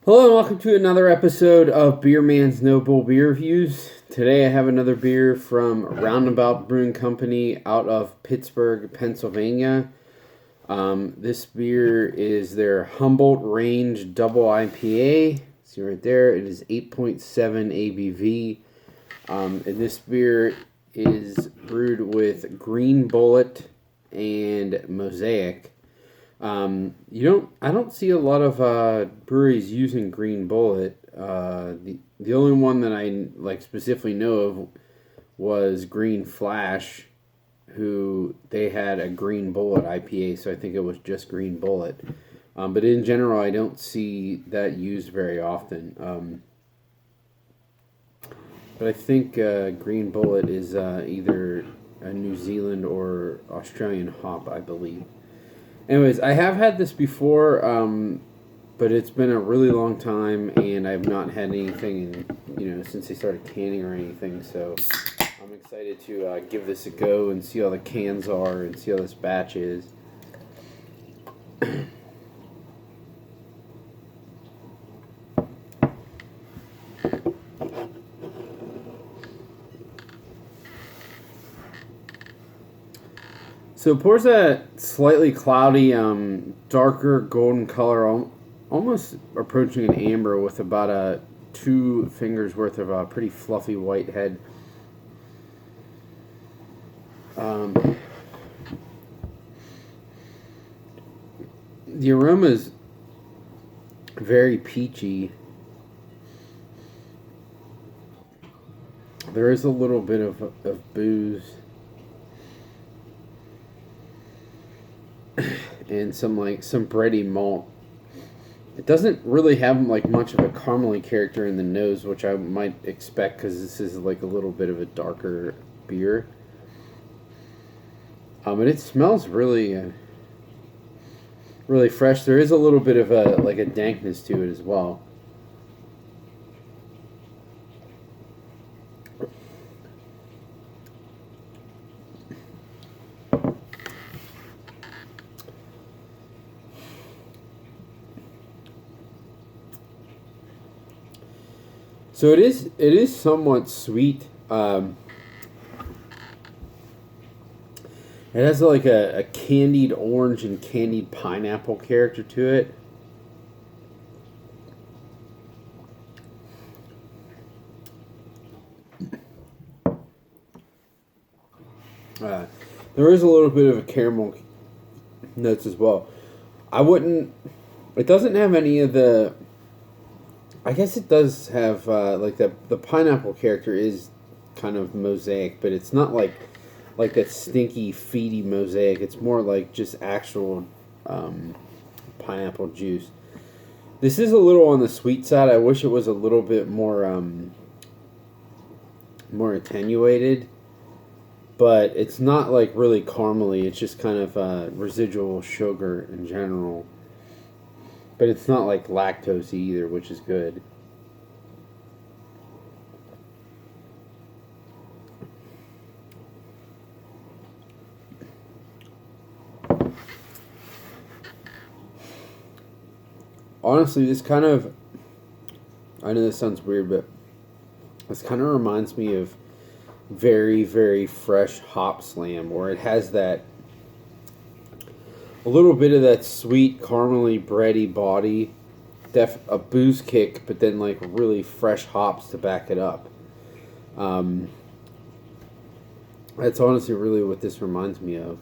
Hello and welcome to another episode of Beer Man's Noble Beer Reviews. Today I have another beer from Roundabout Brewing Company out of Pittsburgh, Pennsylvania. This beer is their Humboldt Range Double IPA. See right there, it is 8.7 ABV. And this beer is brewed with Green Bullet and Mosaic. I don't see a lot of breweries using Green Bullet. The only one that I specifically know of was Green Flash, who they had a Green Bullet IPA, so I think it was just Green Bullet. But in general, I don't see that used very often. But I think Green Bullet is either a New Zealand or Australian hop, I believe. Anyways, I have had this before, but it's been a really long time, and I've not had anything, since they started canning or anything. So I'm excited to give this a go and see how the cans are and see how this batch is. So it pours a slightly cloudy, darker golden color, almost approaching an amber with about a 2 fingers worth of a pretty fluffy white head. The aroma is very peachy. There is a little bit of booze. And some bready malt. It doesn't really have much of a caramely character in the nose, which I might expect because this is a little bit of a darker beer. But it smells really, really fresh. There is a little bit of a dankness to it as well. So it is somewhat sweet. It has a candied orange and candied pineapple character to it. There is a little bit of a caramel notes as well. It doesn't have any of the. I guess it does have the pineapple character is kind of Mosaic, but it's not like that stinky, feedy Mosaic. It's more like just actual pineapple juice. This is a little on the sweet side. I wish it was a little bit more more attenuated, but it's not really caramely. It's just kind of residual sugar in general. But it's not lactose either, which is good. Honestly, I know this sounds weird, but this kind of reminds me of very, very fresh Hop Slam, where it has a little bit of that sweet, caramely, bready body, a booze kick, but then really fresh hops to back it up. That's honestly really what this reminds me of.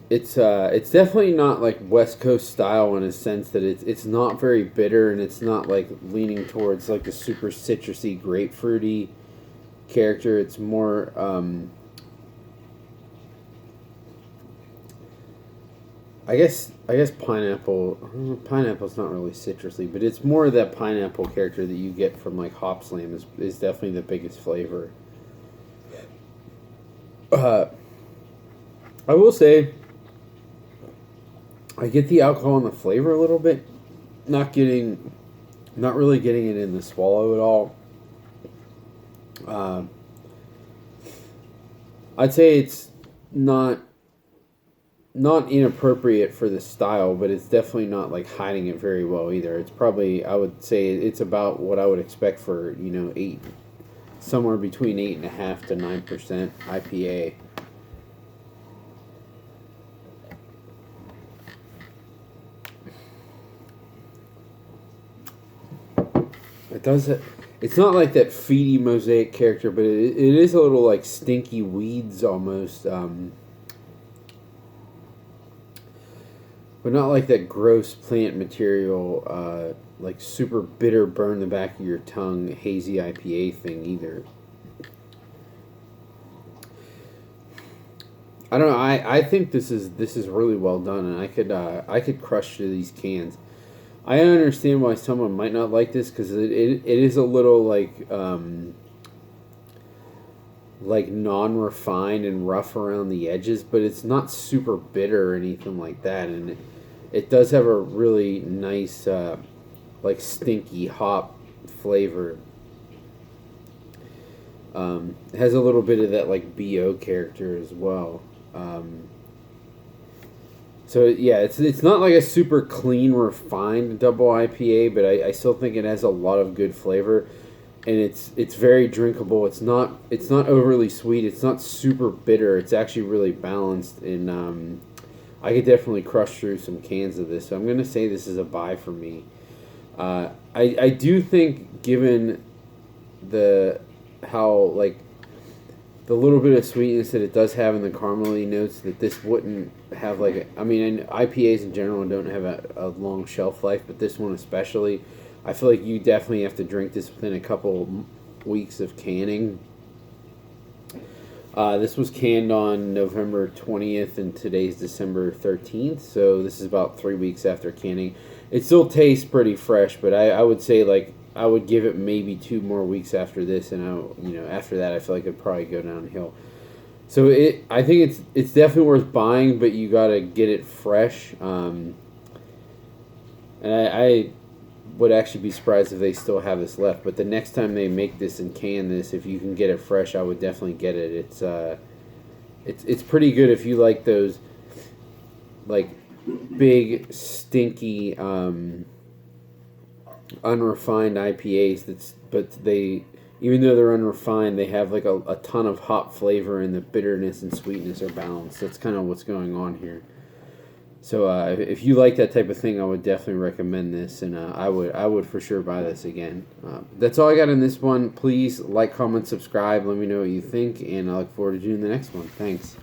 It's definitely not West Coast style in a sense that it's not very bitter, and it's not leaning towards the super citrusy, grapefruity character. It's more I guess pineapple. Pineapple's not really citrusy, but it's more of that pineapple character that you get from Hop Slam is definitely the biggest flavor. I will say, I get the alcohol and the flavor a little bit. Not really getting it in the swallow at all. I'd say it's not not inappropriate for the style, but it's definitely not like hiding it very well either. It's probably, I would say it's about what I would expect for, somewhere between 8.5 to 9% IPA. It does it. It's not like that feedy mosaic character, but it is a little like stinky weeds almost. But not like that gross plant material, like super bitter, burn the back of your tongue, hazy IPA thing either. I don't know. I think this is really well done, and I could crush through these cans. I understand why someone might not like this because it is a little like non-refined and rough around the edges, but it's not super bitter or anything like that, and it does have a really nice like stinky hop flavor. It has a little bit of that like BO character as well. So yeah, it's not like a super clean, refined double IPA, but I still think it has a lot of good flavor, and it's very drinkable. It's not overly sweet. It's not super bitter. It's actually really balanced, and I could definitely crush through some cans of this. So I'm gonna say this is a buy for me. I do think given how like the little bit of sweetness that it does have in the caramely notes, that this wouldn't have like IPAs in general don't have a long shelf life, but this one especially, I feel like you definitely have to drink this within a couple weeks of canning. This was canned on November 20th and today's December 13th, so this is about 3 weeks after canning. It still tastes pretty fresh, but I would say like I would give it maybe 2 more weeks after this, and after that I feel like it'd probably go downhill. So I think it's definitely worth buying, but you gotta get it fresh. And I would actually be surprised if they still have this left. But the next time they make this and can this, if you can get it fresh, I would definitely get it. It's pretty good if you like those like big stinky unrefined IPAs. But they, even though they're unrefined, they have like a ton of hop flavor, and the bitterness and sweetness are balanced. That's kind of what's going on here. So if you like that type of thing, I would definitely recommend this, and I would for sure buy this again. That's all I got in this one. Please like, comment, subscribe. Let me know what you think, and I look forward to doing the next one. Thanks.